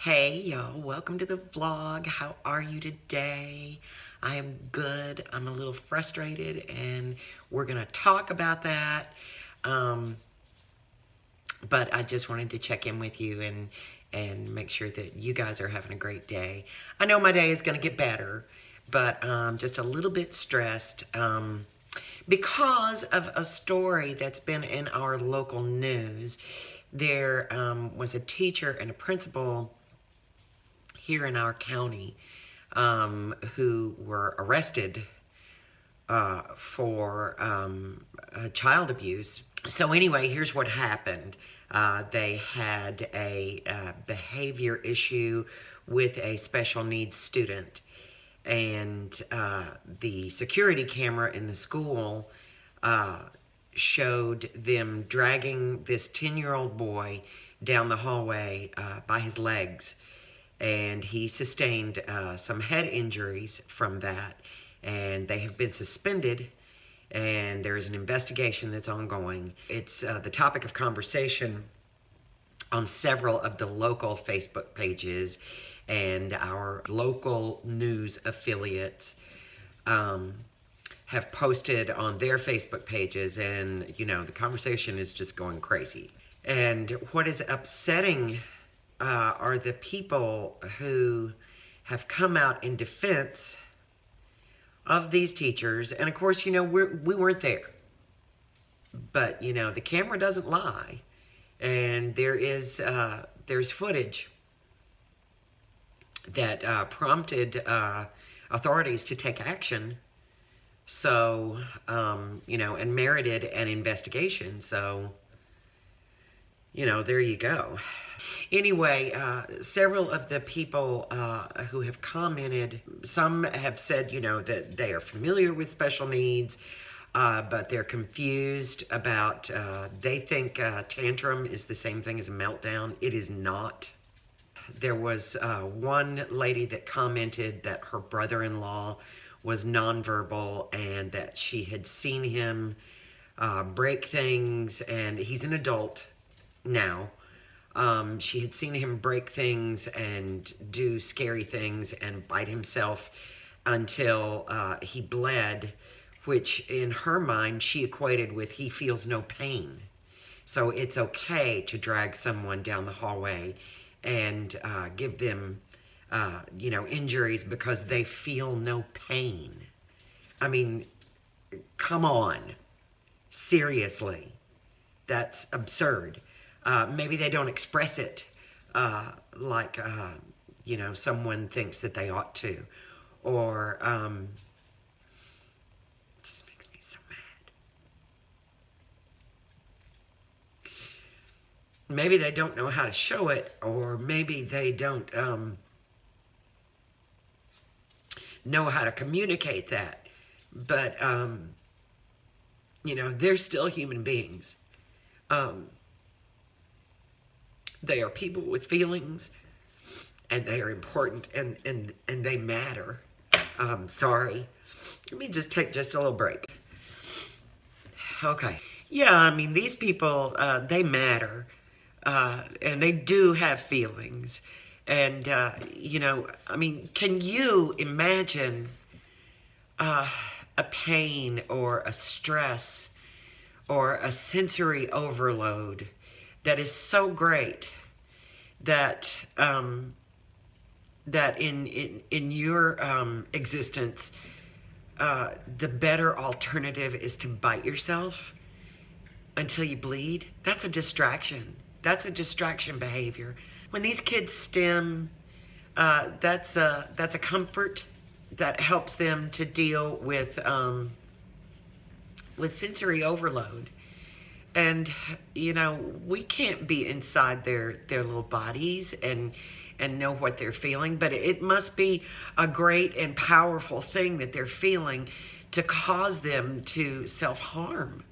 Hey y'all, welcome to the vlog. How are you today? I am good. I'm a little frustrated and we're gonna talk about that. But I just wanted to check in with you and make sure that you guys are having a great day. I know my day is gonna get better, but just a little bit stressed because of a story that's been in our local news. There was a teacher and a principal here in our county who were arrested for child abuse. So anyway, here's what happened. They had a behavior issue with a special needs student, and the security camera in the school showed them dragging this 10-year-old boy down the hallway by his legs, and he sustained some head injuries from that, and they have been suspended, and there is an investigation that's ongoing. It's the topic of conversation on several of the local Facebook pages, and our local news affiliates have posted on their Facebook pages, and you know, the conversation is just going crazy. And what is upsetting are the people who have come out in defense of these teachers. And of course, you know, we weren't there, but you know, the camera doesn't lie, and there's footage that prompted authorities to take action. So, you know, and merited an investigation. So, you know, there you go. Anyway, several of the people who have commented, some have said, you know, that they are familiar with special needs, but they're confused about, they think tantrum is the same thing as a meltdown. It is not. There was one lady that commented that her brother-in-law was nonverbal and that she had seen him break things, and he's an adult now. She had seen him break things and do scary things and bite himself until he bled, which in her mind she equated with he feels no pain. So it's okay to drag someone down the hallway and give them you know, injuries because they feel no pain. I mean, come on. Seriously. That's absurd. Maybe they don't express it like, you know, someone thinks that they ought to. Or, it just makes me so mad. Maybe they don't know how to show it, or maybe they don't know how to communicate that. But, you know, they're still human beings. They are people with feelings, and they are important, and they matter. Sorry. Let me just take just a little break. Okay. Yeah, I mean, these people, they matter, and they do have feelings. And, you know, I mean, can you imagine a pain or a stress or a sensory overload that is so great that that in your existence, the better alternative is to bite yourself until you bleed? That's a distraction. That's a distraction behavior. When these kids stim, that's a comfort that helps them to deal with sensory overload. And, you know, we can't be inside their little bodies and know what they're feeling, but it must be a great and powerful thing that they're feeling to cause them to self-harm.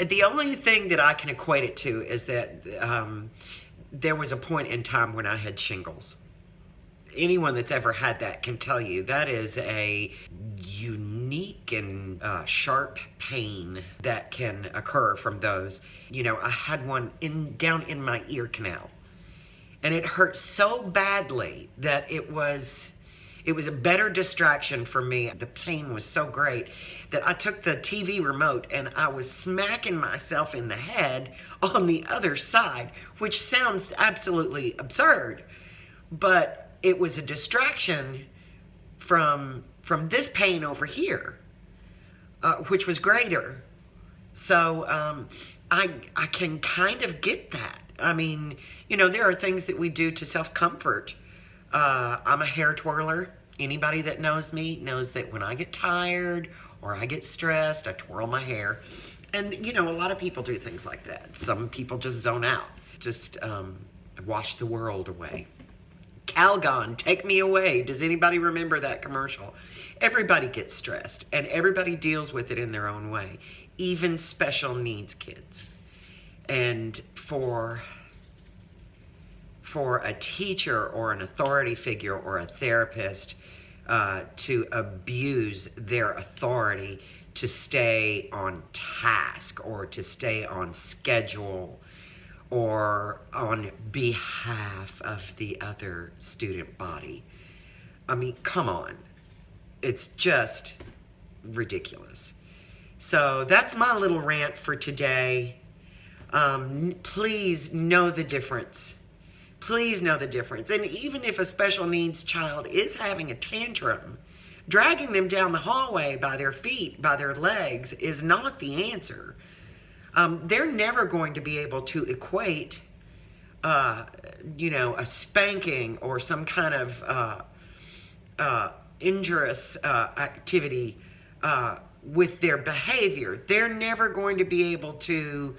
And the only thing that I can equate it to is that there was a point in time when I had shingles. Anyone that's ever had that can tell you that is a unique and sharp pain that can occur from those. You know, I had one down in my ear canal, And it hurt so badly that it was a better distraction for me. The pain was so great that I took the TV remote and I was smacking myself in the head on the other side, which sounds absolutely absurd, but it was a distraction from this pain over here, which was greater. So I can kind of get that. I mean, you know, there are things that we do to self-comfort. I'm a hair twirler. Anybody that knows me knows that when I get tired or I get stressed, I twirl my hair. And, you know, a lot of people do things like that. Some people just zone out, just wash the world away. Calgon, take me away. Does anybody remember that commercial? Everybody gets stressed and everybody deals with it in their own way, even special needs kids. And for a teacher or an authority figure or a therapist to abuse their authority to stay on task or to stay on schedule or on behalf of the other student body. I mean, come on. It's just ridiculous. So that's my little rant for today. Please know the difference. Please know the difference. And even if a special needs child is having a tantrum, dragging them down the hallway by their feet, by their legs, is not the answer. They're never going to be able to equate, you know, a spanking or some kind of injurious activity with their behavior. They're never going to be able to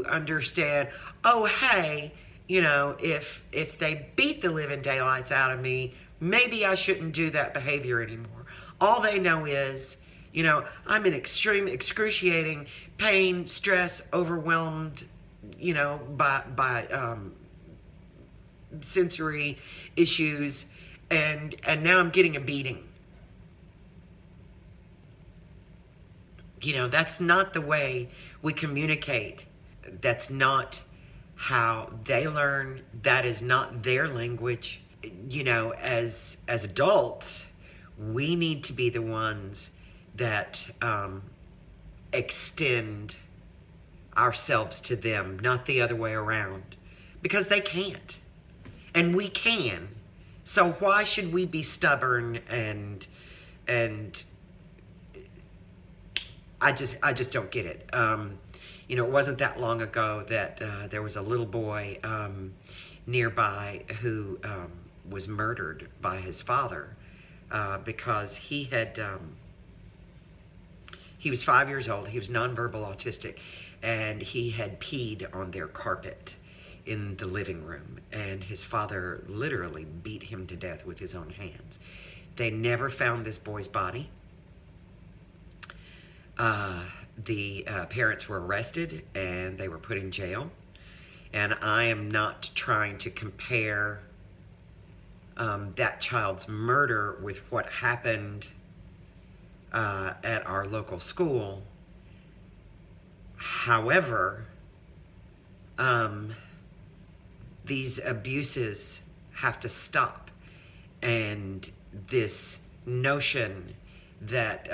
understand, oh, hey, you know, if they beat the living daylights out of me, maybe I shouldn't do that behavior anymore. All they know is, you know, I'm in extreme, excruciating pain, stress, overwhelmed, you know, by sensory issues, and now I'm getting a beating. You know, that's not the way we communicate. That's not how they learn. That is not their language. You know, as adults, we need to be the ones that extend ourselves to them, not the other way around, because they can't, and we can. So why should we be stubborn and I just don't get it. You know, it wasn't that long ago that there was a little boy nearby who was murdered by his father because he was 5 years old. He was nonverbal autistic, and he had peed on their carpet in the living room, and his father literally beat him to death with his own hands. They never found this boy's body. The parents were arrested and they were put in jail. And I am not trying to compare that child's murder with what happened at our local school. However, these abuses have to stop. And this notion that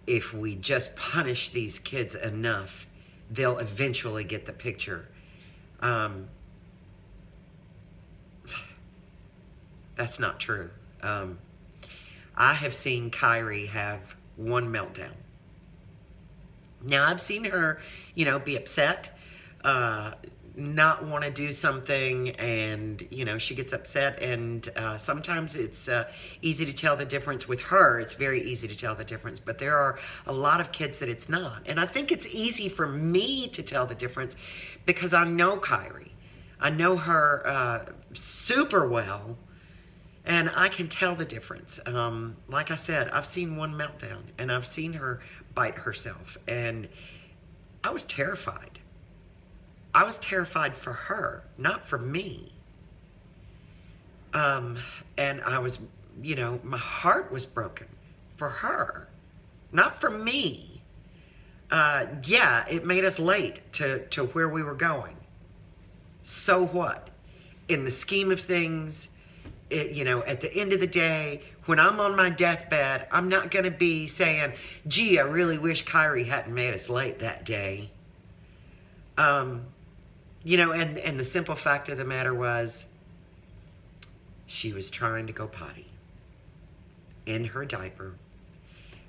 if we just punish these kids enough, they'll eventually get the picture. That's not true. I have seen Kyrie have one meltdown. Now, I've seen her, you know, be upset, not want to do something, and, you know, she gets upset, and sometimes it's easy to tell the difference with her. It's very easy to tell the difference, but there are a lot of kids that it's not. And I think it's easy for me to tell the difference because I know Kyrie. I know her super well, and I can tell the difference. Like I said, I've seen one meltdown, and I've seen her bite herself, and I was terrified. I was terrified for her, not for me. And I was, you know, my heart was broken for her, not for me. Yeah, it made us late to where we were going. So what? in the scheme of things, at the end of the day, when I'm on my deathbed, I'm not going to be saying, gee, I really wish Kyrie hadn't made us late that day. And the simple fact of the matter was, she was trying to go potty in her diaper,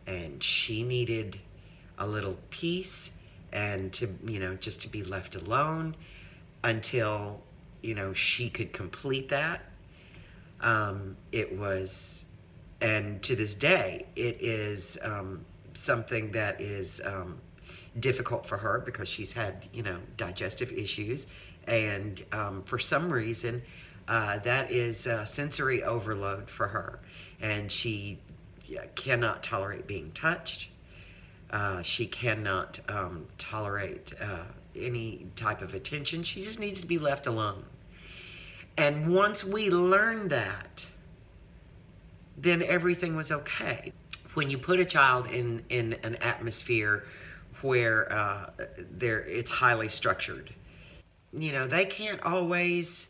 and she needed a little peace and to, just to be left alone until, she could complete that. It was, and to this day, it is something that is difficult for her because she's had, digestive issues. And for some reason, that is sensory overload for her. And she cannot tolerate being touched. She cannot tolerate any type of attention. She just needs to be left alone. And once we learned that, then everything was okay. When you put a child in an atmosphere where it's highly structured, they can't always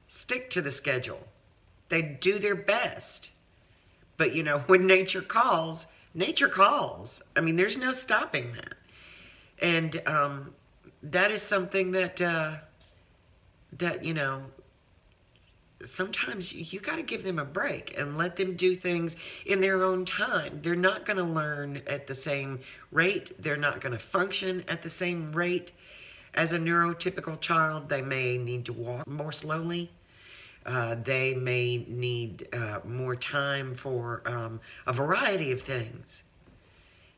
stick to the schedule. They do their best. But, when nature calls, nature calls. I mean, there's no stopping that. And that is something that sometimes you got to give them a break and let them do things in their own time. They're not going to learn at the same rate. They're not going to function at the same rate as a neurotypical child. They may need to walk more slowly. They may need more time for a variety of things.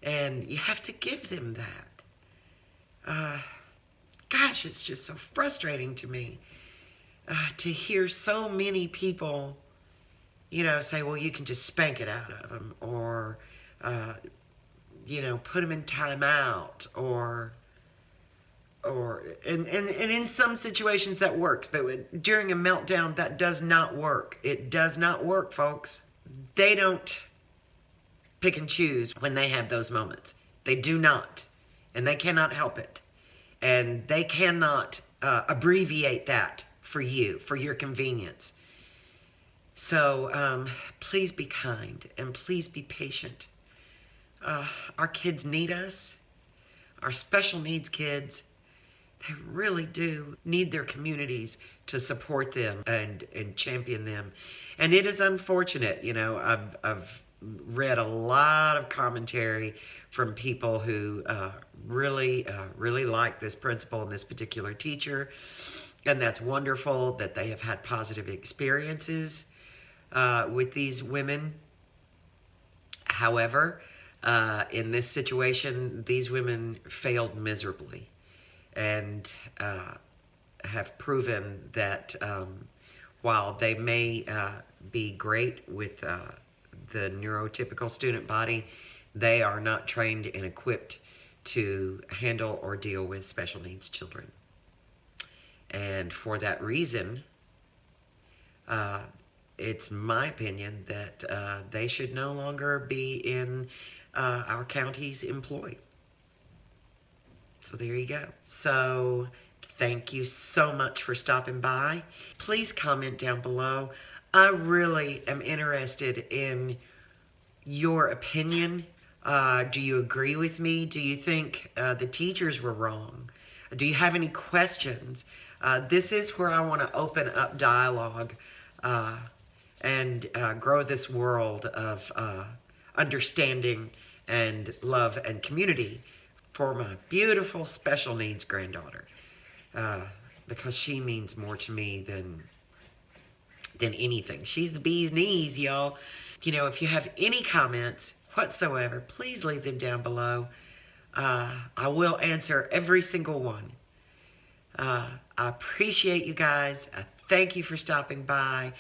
And you have to give them that. Gosh, it's just so frustrating to me to hear so many people, say, well, you can just spank it out of them, or, put them in timeout, or and in some situations that works, but during a meltdown, that does not work. It does not work, folks. They don't pick and choose when they have those moments. They do not, and they cannot help it. And they cannot abbreviate that for you, for your convenience. So please be kind and please be patient. Our kids need us. Our special needs kids, they really do need their communities to support them and champion them. And it is unfortunate, I've read a lot of commentary from people who really like this principal and this particular teacher. And that's wonderful that they have had positive experiences with these women. However, in this situation, these women failed miserably and have proven that while they may be great with the neurotypical student body, they are not trained and equipped to handle or deal with special needs children. And for that reason, it's my opinion that they should no longer be in our county's employ. So there you go. So thank you so much for stopping by. Please comment down below. I really am interested in your opinion. Do you agree with me? Do you think the teachers were wrong? Do you have any questions? This is where I want to open up dialogue and grow this world of understanding and love and community for my beautiful special needs granddaughter, because she means more to me than anything. She's the bee's knees, y'all. If you have any comments whatsoever, please leave them down below. I will answer every single one. I appreciate you guys. I thank you for stopping by,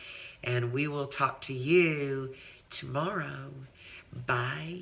and we will talk to you tomorrow. Bye.